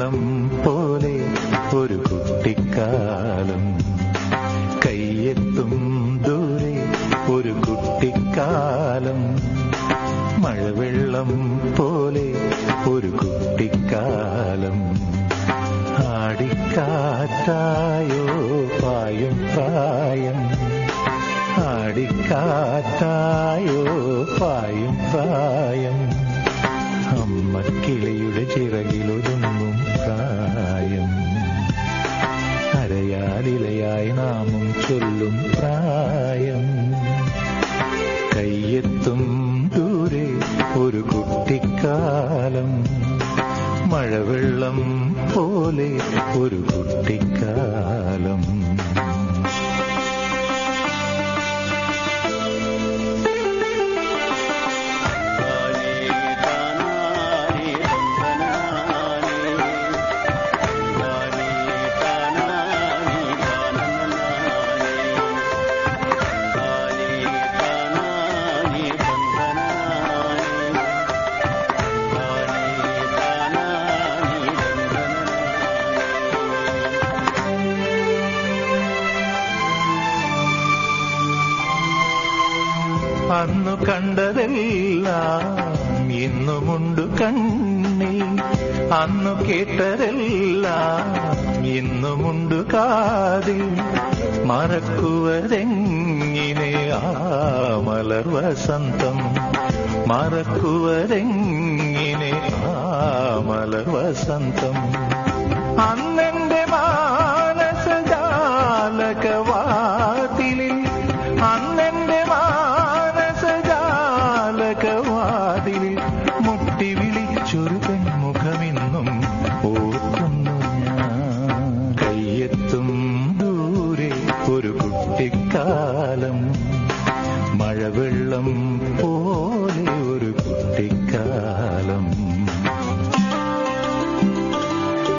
മഴവെള്ളം പോലെ ഒരു കുട്ടിക്കാലം, കയ്യെത്തും ദൂരെ ഒരു കുട്ടിക്കാലം. മഴവെള്ളം പോലെ ഒരു കുട്ടിക്കാലം, ആടിക്കാറ്റായോ പായും പ്രായം, ആടിക്കാറ്റായോ പായും പ്രായം. അമ്മക്കിളിയുടെ ചിറകിലൊതുങ്ങും പ്രായം, അരയാലിലയായി നാമം ചൊല്ലും പ്രായം. കയ്യെത്തും ദൂരെ ഒരു കുട്ടിക്കാലം, മഴവെള്ളം പോലെ ഒരു കുട്ടിക്കാലം. അന്നു കണ്ടതെല്ലാം ഇന്നുമുണ്ട് കണ്ണിൽ, അന്നു കേട്ടതെല്ലാം ഇന്നുമുണ്ട് കാതിൽ. മറക്കുവതെങ്ങിനെ ആ മലർ വസന്തം, മറക്കുവതെങ്ങിനെ ആ മലർ വസന്തം. അന്നെന്റെ മാനസജാലകവാതിലിൽ, അന്നെന്റെ മാനസജാലകവാതിലിൽ മുട്ടി വിളിച്ചൊരു പെൺമുഖമിന്നും ഓർക്കുന്നു ഞാൻ. കയ്യെത്തും ദൂരെ ഒരു കുട്ടിക്കാലം, മഴവെള്ളം പോ